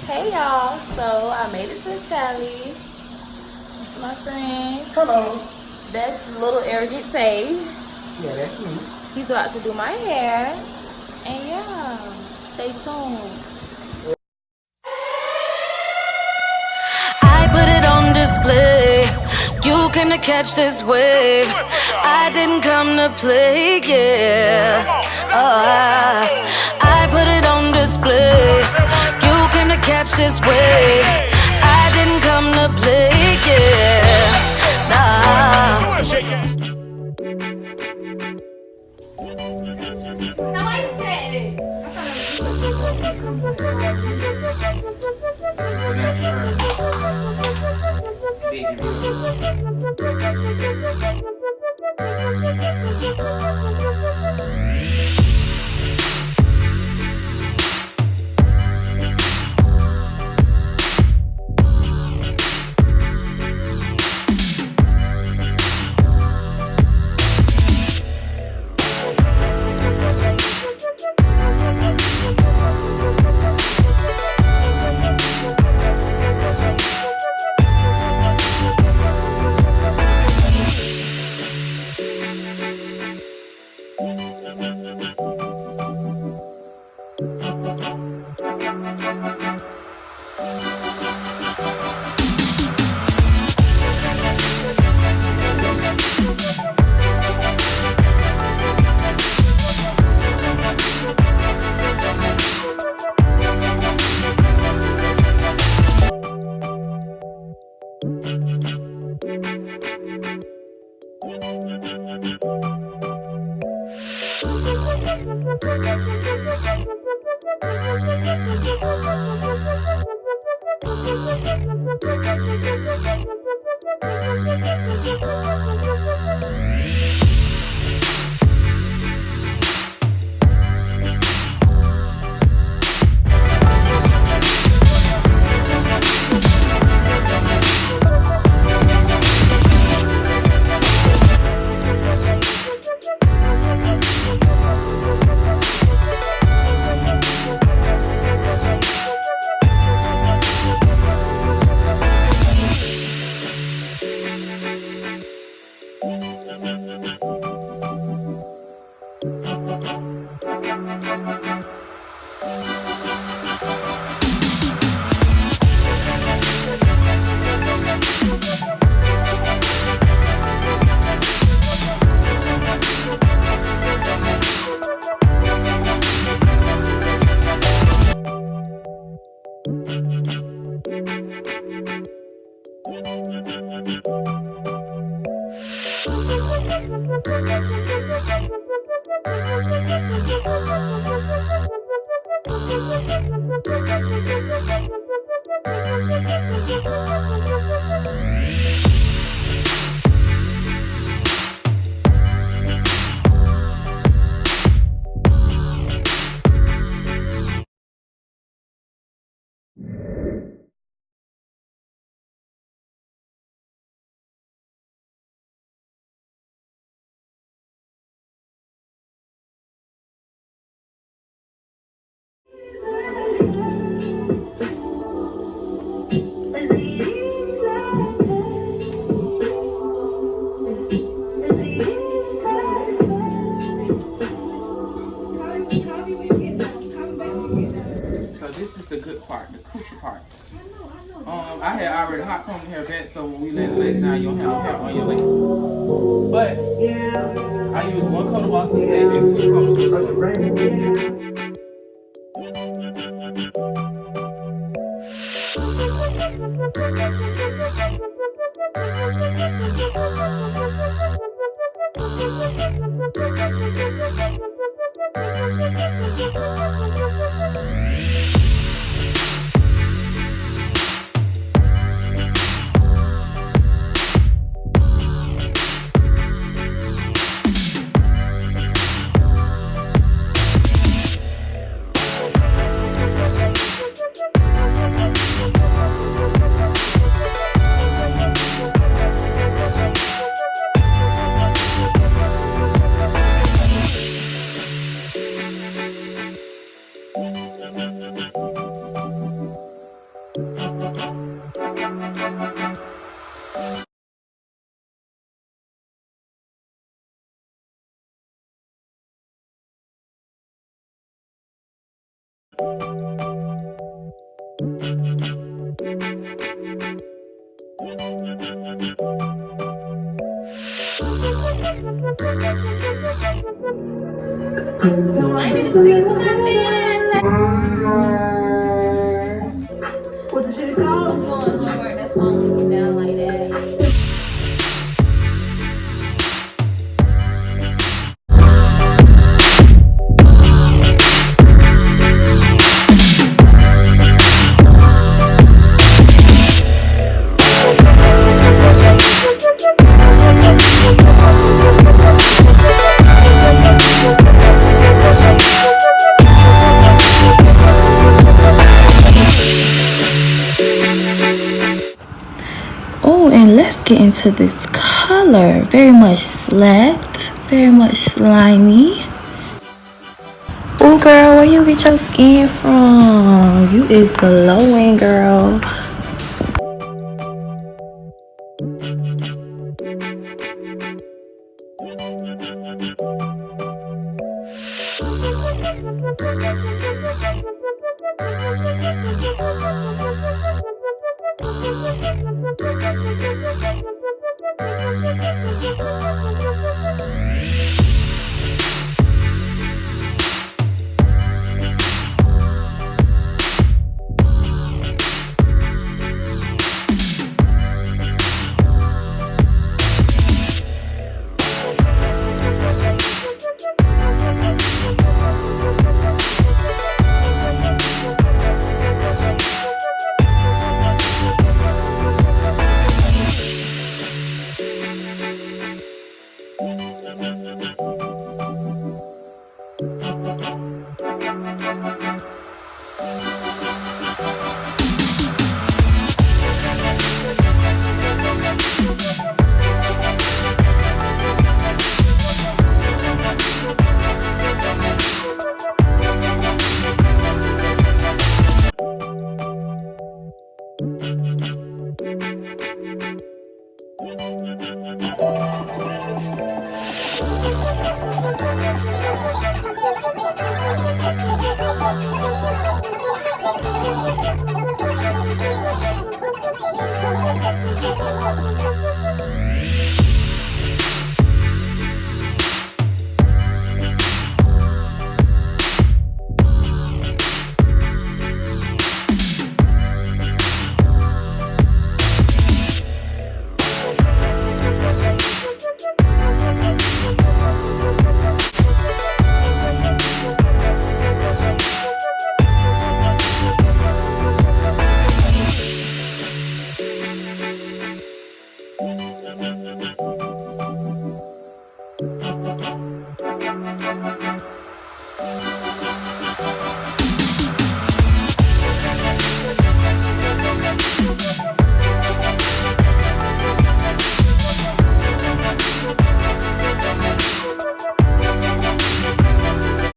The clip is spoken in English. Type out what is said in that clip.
Hey y'all, so I made it to Tally. That's my friend. Hello. That's little arrogant Tay. Yeah, that's me. He's about to do my hair. And yeah, stay tuned. I put it on display. You came to catch this wave. I didn't come to play, yeah. I put it on display. You came to catch this wave. I didn't come to play, yeah. Nah. Somebody said it. So this is the good part, the crucial part. I had already hot combed the hair back, so when we let it lace down, you don't have no hair on your lace. But I use 1 coat of Boston Tape and 2 coats of I need to see to my fans. I'm doing homework. That's why I'm looking down like that. Oh, and let's get into this color. Very much slacked, very much slimy. Oh, girl, where you get your skin from? You is glowing, girl.